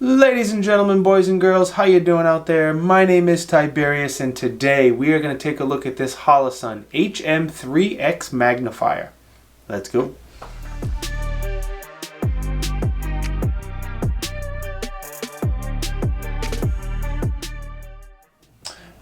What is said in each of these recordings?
Ladies and gentlemen, boys and girls, how you doing out there? My name is Tiberious, and today we are going to take a look at this Holosun HM3X magnifier. Let's go.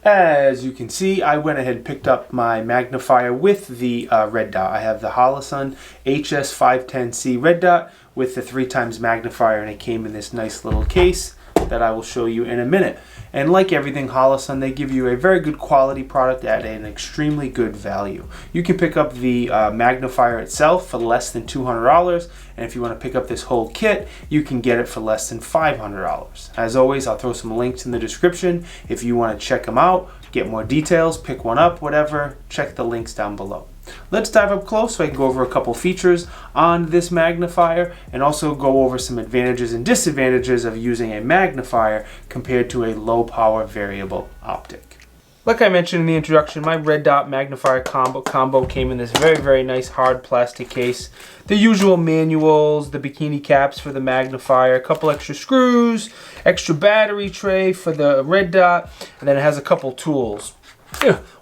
As you can see, I went ahead and picked up my magnifier with the red dot. I have the Holosun HS510C red dot with the 3x magnifier, and it came in this nice little case that I will show you in a minute. And like everything Holosun, they give you a very good quality product at an extremely good value. You can pick up the magnifier itself for less than $200, and if you want to pick up this whole kit, you can get it for less than $500. As always, I'll throw some links in the description. If you want to check them out, get more details, pick one up, whatever, check the links down below. Let's dive up close so I can go over a couple features on this magnifier and also go over some advantages and disadvantages of using a magnifier compared to a low power variable optic. Like I mentioned in the introduction, my red dot magnifier combo came in this very nice hard plastic case. The usual manuals, the bikini caps for the magnifier, a couple extra screws, extra battery tray for the red dot, and then it has a couple tools.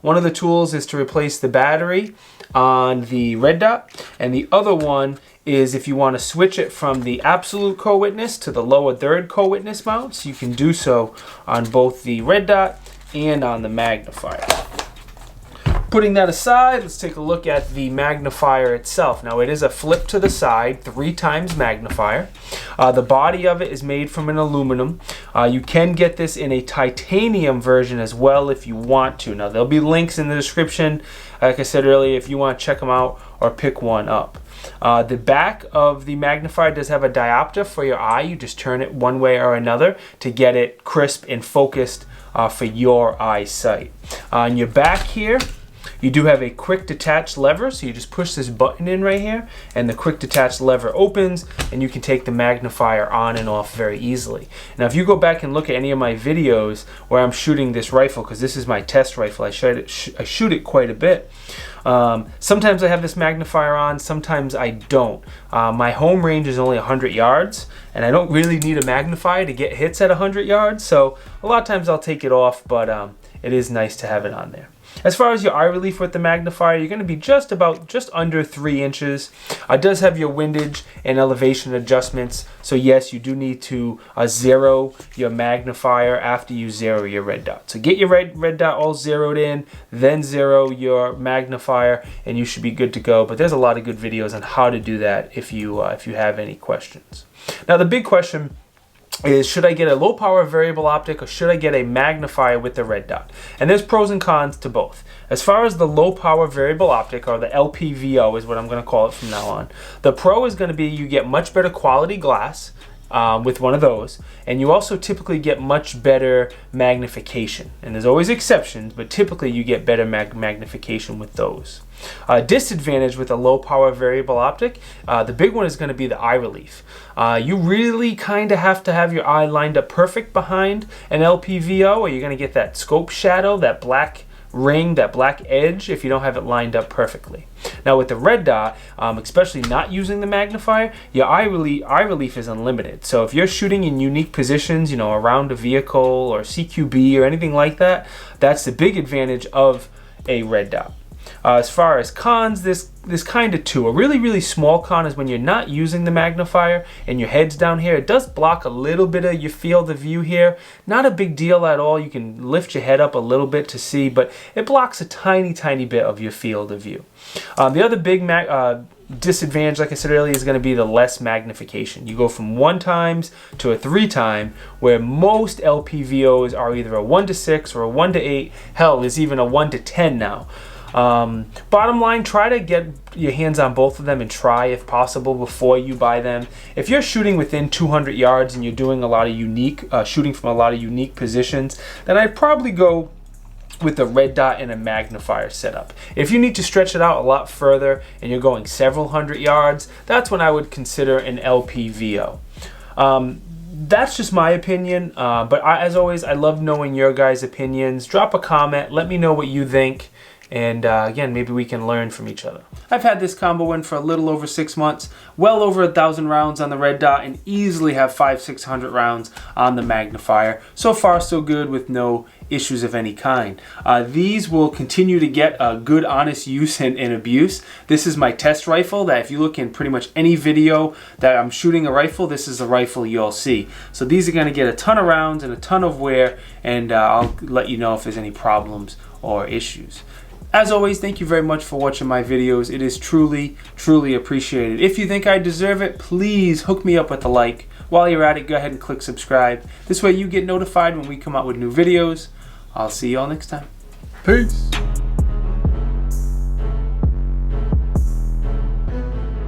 One of the tools is to replace the battery on the red dot, and the other one is if you want to switch it from the absolute co-witness to the lower third co-witness mounts, you can do so on both the red dot and on the magnifier. Putting that aside, let's take a look at the magnifier itself. Now it is a flip to the side 3x magnifier. The body of it is made from an aluminum. You can get this in a titanium version as well if you want to. Now there'll be links in the description, like I said earlier, if you want to check them out or pick one up. The back of the magnifier does have a diopter for your eye. You just turn it one way or another to get it crisp and focused for your eyesight. On your back here, you do have a quick detach lever, so you just push this button in right here and the quick detach lever opens and you can take the magnifier on and off very easily. Now if you go back and look at any of my videos where I'm shooting this rifle, because this is my test rifle, I shoot it quite a bit. Sometimes I have this magnifier on, sometimes I don't. My home range is only 100 yards and I don't really need a magnifier to get hits at 100 yards, so a lot of times I'll take it off, but it is nice to have it on there. As far as your eye relief with the magnifier, you're going to be just under 3 inches. It does have your windage and elevation adjustments, so yes, you do need to zero your magnifier after you zero your red dot. So get your red dot all zeroed in, then zero your magnifier, and you should be good to go. But there's a lot of good videos on how to do that if you have any questions. Now the big question is, should I get a low power variable optic or should I get a magnifier with the red dot? And there's pros and cons to both. As far as the low power variable optic, or the LPVO is what I'm going to call it from now on, the pro is going to be you get much better quality glass with one of those, and you also typically get much better magnification. And there's always exceptions, but typically you get better magnification with those. Disadvantage with a low power variable optic, the big one is going to be the eye relief. You really kind of have to have your eye lined up perfect behind an LPVO, or you're going to get that scope shadow, that black ring, that black edge, if you don't have it lined up perfectly. Now with the red dot, especially not using the magnifier, your eye relief is unlimited. So if you're shooting in unique positions, around a vehicle or CQB or anything like that, that's the big advantage of a red dot. As far as cons, there's kind of two. A really small con is when you're not using the magnifier and your head's down here. It does block a little bit of your field of view here. Not a big deal at all. You can lift your head up a little bit to see, but it blocks a tiny bit of your field of view. The other big disadvantage, like I said earlier, is going to be the less magnification. You go from 1x to a 3x, where most LPVOs are either a 1:6 or a 1:8. Hell, there's even a 1:10 now. Bottom line, try to get your hands on both of them and try if possible before you buy them. If you're shooting within 200 yards and you're doing a lot of shooting from a lot of unique positions, then I'd probably go with the red dot and a magnifier setup. If you need to stretch it out a lot further and you're going several hundred yards, that's when I would consider an LPVO. That's just my opinion, but as always, I love knowing your guys' opinions. Drop a comment, let me know what you think. and again, maybe we can learn from each other. I've had this combo in for a little over 6 months, well over 1,000 rounds on the red dot, and easily have 500-600 rounds on the Magnifier. So far so good, with no issues of any kind. These will continue to get a good honest use and abuse. This is my test rifle that if you look in pretty much any video that I'm shooting a rifle, this is the rifle you'll see. So these are going to get a ton of rounds and a ton of wear, and I'll let you know if there's any problems or issues. As always, thank you very much for watching my videos. It is truly, truly appreciated. If you think I deserve it, please hook me up with a like. While you're at it, go ahead and click subscribe. This way you get notified when we come out with new videos. I'll see you all next time. Peace.